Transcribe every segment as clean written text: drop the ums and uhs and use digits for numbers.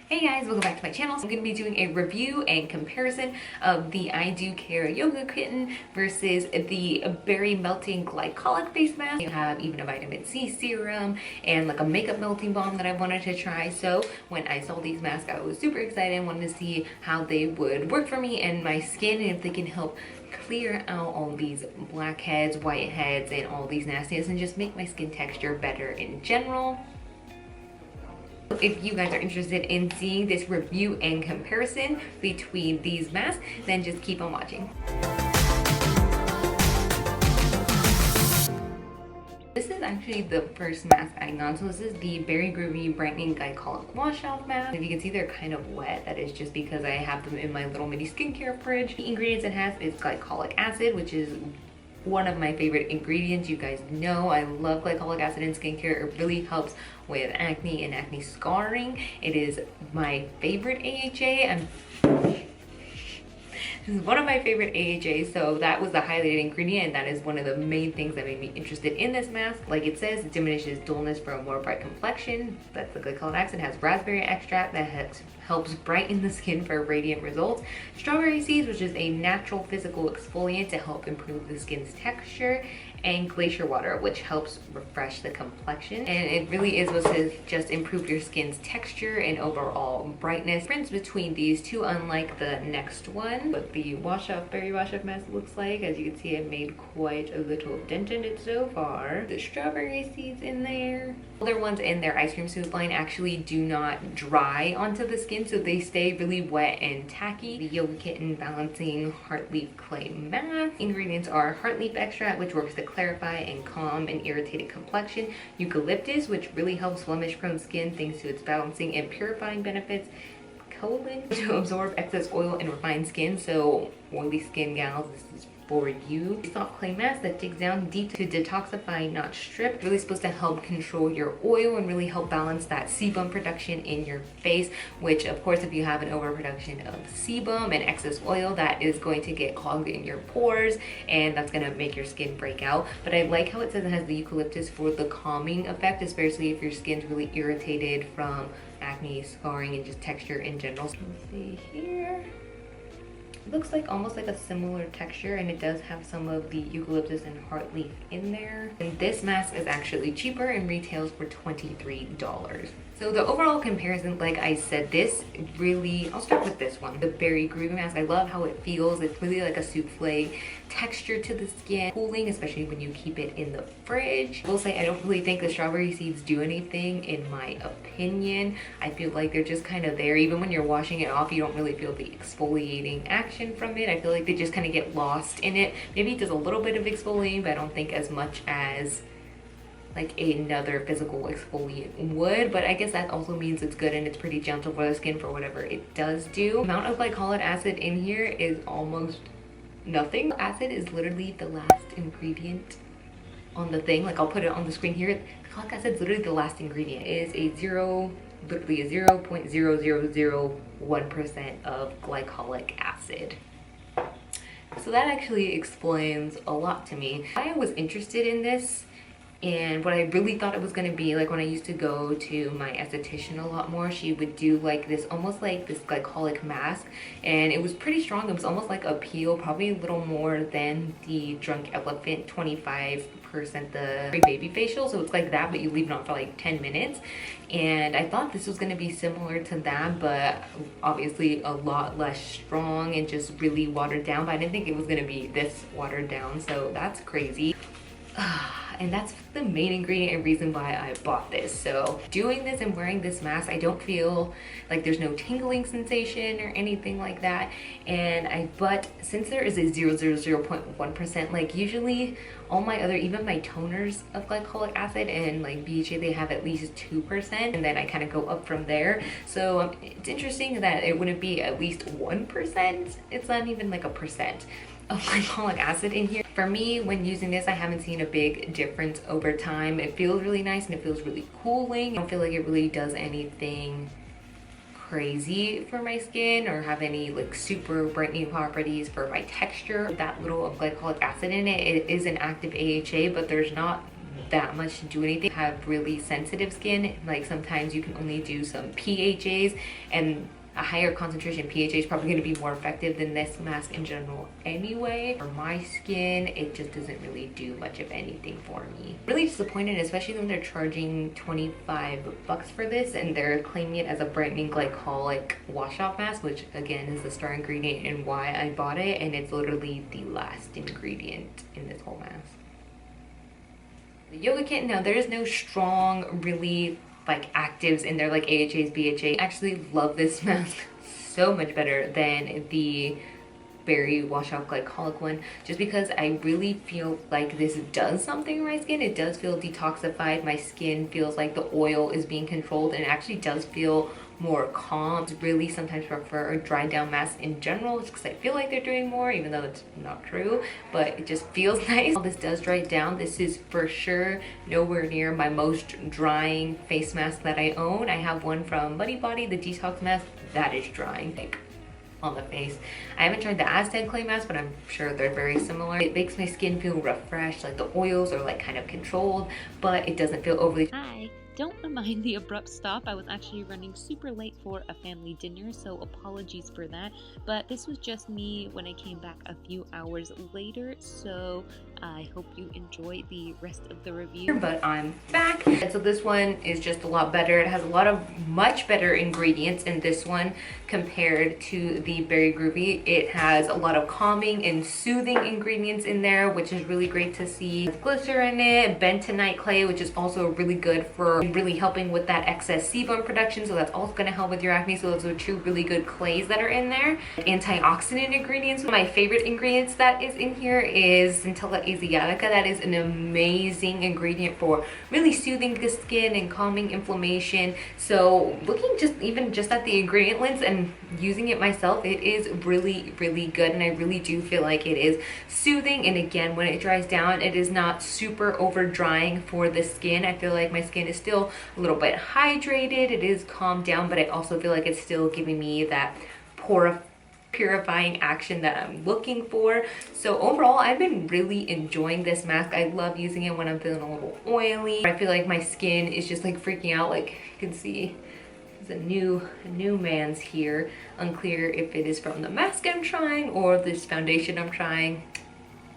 Hey guys, welcome back to my channel. So I'm going to be doing a review and comparison of the I Do Care Yoga Kitten versus the Berry Melting Glycolic face mask. You have even a vitamin C serum and like a makeup melting balm that I wanted to try. So when I saw these masks, I was super excited and wanted to see how they would work for me and my skin and if they can help clear out all these blackheads, whiteheads, and all these nastiness and just make my skin texture better in general. If you guys are interested in seeing this review and comparison between these masks, then just keep on watching. This is actually the first mask I got. So this is the Berry Groovy Brightening Glycolic Wash Off Mask. If you can see, they're kind of wet. That is just because I have them in my little mini skincare fridge. The ingredients it has is glycolic acid, which is one of my favorite ingredients. You guys know I love glycolic acid in skincare. It really helps with acne and acne scarring. It is my favorite AHA. This is one of my favorite AHAs, so that was the highlighted ingredient, and that is one of the main things that made me interested in this mask. Like it says, it diminishes dullness for a more bright complexion. That's the glycolic acid. It has raspberry extract that helps brighten the skin for radiant results. Strawberry seeds, which is a natural physical exfoliant to help improve the skin's texture. And glacier water, which helps refresh the complexion. And it really is supposed to just improve your skin's texture and overall brightness. The difference between these two, unlike the next one, what the berry wash off mask looks like. As you can see, I've made quite a little dent in it so far. The strawberry seeds in there. Other ones in their ice cream smooth line actually do not dry onto the skin, so they stay really wet and tacky. The Yoga Kitten Balancing Hearleaf Clay Mask. Ingredients are Hearleaf extract, which works to clarify and calm an irritated complexion. Eucalyptus, which really helps blemish prone skin thanks to its balancing and purifying benefits. Colon, to absorb excess oil and refine skin. So oily skin gals, this is for you. Soft clay mask that digs down deep to detoxify, not strip. Really supposed to help control your oil and really help balance that sebum production in your face, which of course if you have an overproduction of sebum and excess oil, that is going to get clogged in your pores and that's going to make your skin break out. But I like how it says it has the eucalyptus for the calming effect, especially if your skin's really irritated from acne, scarring, and just texture in general. So let's see here. It looks like almost like a similar texture, and it does have some of the eucalyptus and heartleaf in there. And this mask is actually cheaper and retails for $23. So the overall comparison, like I said, this really, I'll start with this one, the Berry Groovy mask. I love how it feels. It's really like a souffle texture to the skin, cooling, especially when you keep it in the fridge. I will say I don't really think the strawberry seeds do anything in my opinion. I feel like they're just kind of there. Even when you're washing it off, you don't really feel the exfoliating action from it. I feel like they just kind of get lost in it. Maybe it does a little bit of exfoliating, but I don't think as much as like another physical exfoliant would, but I guess that also means it's good and it's pretty gentle for the skin for whatever it does do. The amount of glycolic acid in here is almost nothing. Acid is literally the last ingredient on the thing. Like I'll put it on the screen here. Glycolic acid is literally the last ingredient. It is literally a 0.0001% of glycolic acid. So that actually explains a lot to me. I was interested in this and what I really thought it was going to be, like when I used to go to my esthetician a lot more, she would do like this, almost like this glycolic mask, and it was pretty strong. It was almost like a peel, probably a little more than the Drunk Elephant 25% the baby facial. So it's like that, but you leave it on for like 10 minutes. And I thought this was going to be similar to that, but obviously a lot less strong and just really watered down. But I didn't think it was going to be this watered down, so that's crazy. And that's the main ingredient and reason why I bought this. So doing this and wearing this mask, I don't feel like there's no tingling sensation or anything like that. But since there is a 0.1%, like usually all my other, even my toners of glycolic acid and like BHA, they have at least 2%, and then I kind of go up from there. So it's interesting that it wouldn't be at least 1%. It's not even like a percent of glycolic acid in here. For me, when using this, I haven't seen a big difference over time. It feels really nice and it feels really cooling. I don't feel like it really does anything crazy for my skin or have any like super brightening properties for my texture. That little of glycolic acid in it, it is an active AHA, but there's not that much to do anything. I have really sensitive skin, like sometimes you can only do some PHAs, and a higher concentration PHA is probably going to be more effective than this mask in general anyway. For my skin, it just doesn't really do much of anything for me. Really disappointed, especially when they're charging 25 bucks for this and they're claiming it as a brightening glycolic wash off mask, which again is the star ingredient and why I bought it, and it's literally the last ingredient in this whole mask. The Yoga Kitten, now there is no strong, really like actives in there like AHAs, BHA. I actually love this mask so much better than the berry wash off glycolic one, just because I really feel like this does something to my skin. It does feel detoxified. My skin feels like the oil is being controlled, and it actually does feel more calm. I really sometimes prefer a dry down mask in general, just because I feel like they're doing more, even though it's not true, but it just feels nice. This does dry down. This is for sure nowhere near my most drying face mask that I own. I have one from Muddy Body, the detox mask, that is drying like on the face. I haven't tried the Aztec clay mask, but I'm sure they're very similar. It makes my skin feel refreshed, like the oils are like kind of controlled, but it doesn't feel overly. Hi. Don't mind the abrupt stop. I was actually running super late for a family dinner, so apologies for that. But this was just me when I came back a few hours later, so I hope you enjoy the rest of the review. But I'm back, and so this one is just a lot better. It has a lot of much better ingredients in this one compared to the Berry Groovy. It has a lot of calming and soothing ingredients in there, which is really great to see. There's glycerin in it, bentonite clay, which is also really good for really helping with that excess sebum production, so that's also going to help with your acne. So those are two really good clays that are in there. Antioxidant ingredients. One of my favorite ingredients that is in here is Centella asiatica. That is an amazing ingredient for really soothing the skin and calming inflammation. So looking just at the ingredient list and using it myself, it is really good, and I really do feel like it is soothing. And again, when it dries down, it is not super over drying for the skin. I feel like my skin is still a little bit hydrated. It is calmed down, but I also feel like it's still giving me that purifying action that I'm looking for. So overall, I've been really enjoying this mask. I love using it when I'm feeling a little oily. I feel like my skin is just like freaking out. Like you can see, there's a new man's here. Unclear if it is from the mask I'm trying or this foundation I'm trying.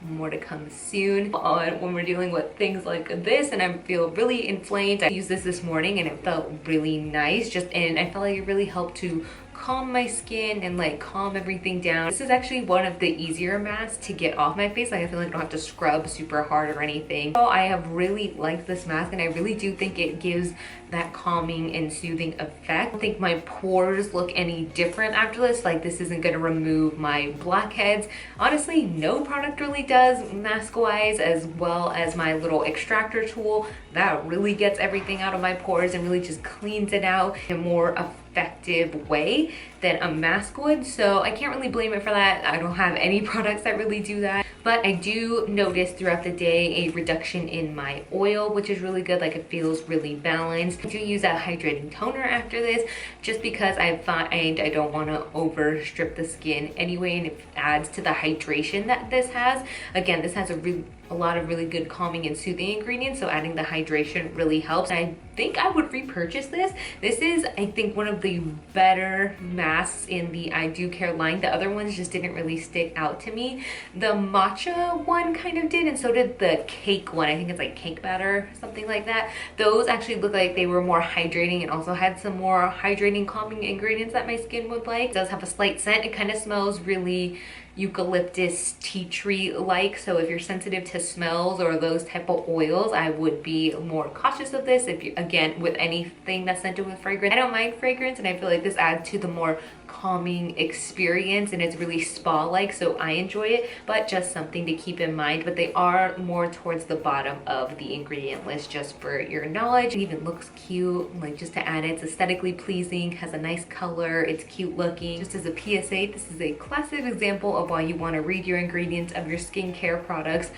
More to come soon on when we're dealing with things like this and I feel really inflamed. I used this morning and it felt really nice, and I felt like it really helped to calm my skin and like calm everything down. This is actually one of the easier masks to get off my face. Like I feel like I don't have to scrub super hard or anything. So I have really liked this mask, and I really do think it gives that calming and soothing effect. I don't think my pores look any different after this. Like this isn't going to remove my blackheads. Honestly, no product really does mask wise, as well as my little extractor tool that really gets everything out of my pores and really just cleans it out in a more effective way than a mask would. So I can't really blame it for that. I don't have any products that really do that, but I do notice throughout the day a reduction in my oil, which is really good. Like it feels really balanced. I do use a hydrating toner after this, just because I find I don't want to overstrip the skin anyway, and it adds to the hydration that this has. Again, this has a lot of really good calming and soothing ingredients, so adding the hydration really helps. I think I would repurchase this. This is, I think, one of the better masks in the I Do Care line. The other ones just didn't really stick out to me. The matcha one kind of did, and so did the cake one. I think it's like cake batter, something like that. Those actually look like they were more hydrating and also had some more hydrating, calming ingredients that my skin would like. It does have a slight scent. It kind of smells really eucalyptus tea tree like, so if you're sensitive to smells or those type of oils, I would be more cautious of this. If you, again, with anything that's scented with fragrance, I don't mind fragrance, and I feel like this adds to the more calming experience, and it's really spa like, so I enjoy it, but just something to keep in mind. But they are more towards the bottom of the ingredient list, just for your knowledge. It even looks cute, like just to add it. It's aesthetically pleasing, has a nice color, it's cute looking. Just as a PSA, this is a classic example of why you want to read your ingredients of your skincare products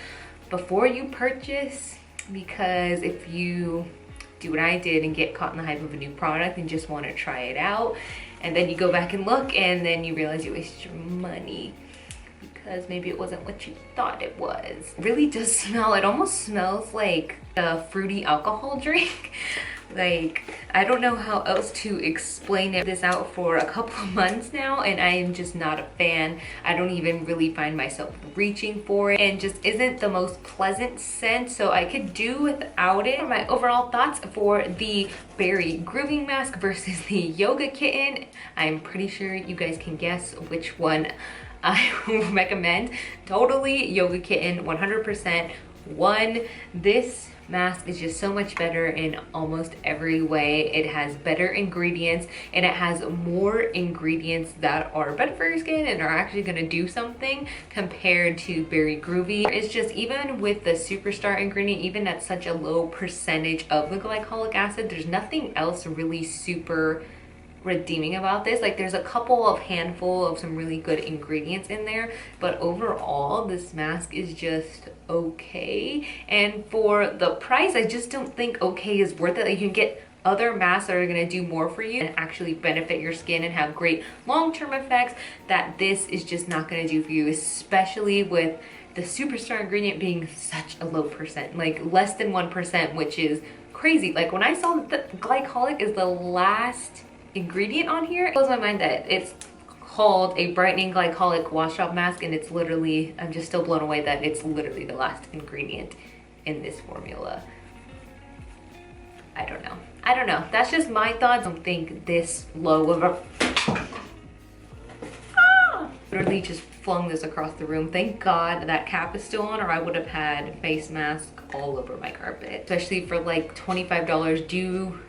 before you purchase, because if you do what I did and get caught in the hype of a new product and just want to try it out, and then you go back and look and then you realize you wasted your money because maybe it wasn't what you thought it was. It really does smell, it almost smells like a fruity alcohol drink. Like, I don't know how else to explain it. This out for a couple of months now and I am just not a fan. I don't even really find myself reaching for it and just isn't the most pleasant scent, so I could do without it. My overall thoughts for the berry grooving mask versus the yoga kitten, I'm pretty sure you guys can guess which one I recommend. Totally yoga kitten, 100%. This mask is just so much better in almost every way. It has better ingredients and it has more ingredients that are better for your skin and are actually going to do something compared to Berry Groovy. It's just, even with the superstar ingredient, even at such a low percentage of the glycolic acid, there's nothing else really super redeeming about this. Like, there's a couple of handful of some really good ingredients in there, but overall this mask is just okay. And for the price, I just don't think okay is worth it. Like, you can get other masks that are going to do more for you and actually benefit your skin and have great long-term effects that this is just not going to do for you, especially with the superstar ingredient being such a low percent, like less than 1%, which is crazy. Like, when I saw that the glycolic is the last ingredient on here, it blows my mind that it's called a brightening glycolic wash off mask and it's literally, I'm just still blown away that it's literally the last ingredient in this formula. I don't know, that's just my thoughts. I don't think this low of a literally just flung this across the room. Thank God that cap is still on, or I would have had face mask all over my carpet, especially for like $25.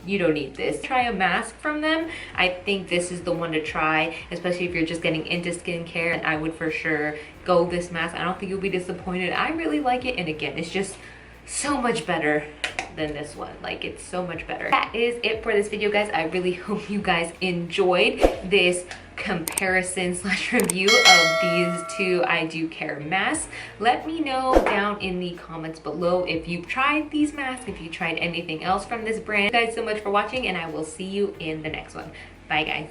You don't need this. Try a mask from them. I think this is the one to try, especially if you're just getting into skincare, and I would for sure go this mask. I don't think you'll be disappointed. I really like it, and again, it's just so much better than this one. Like, it's so much better. That is it for this video, guys. I really hope you guys enjoyed this comparison / review of these two I Do Care masks. Let me know down in the comments below if you've tried these masks, if you tried anything else from this brand. Thank you guys so much for watching, and I will see you in the next one. Bye, guys.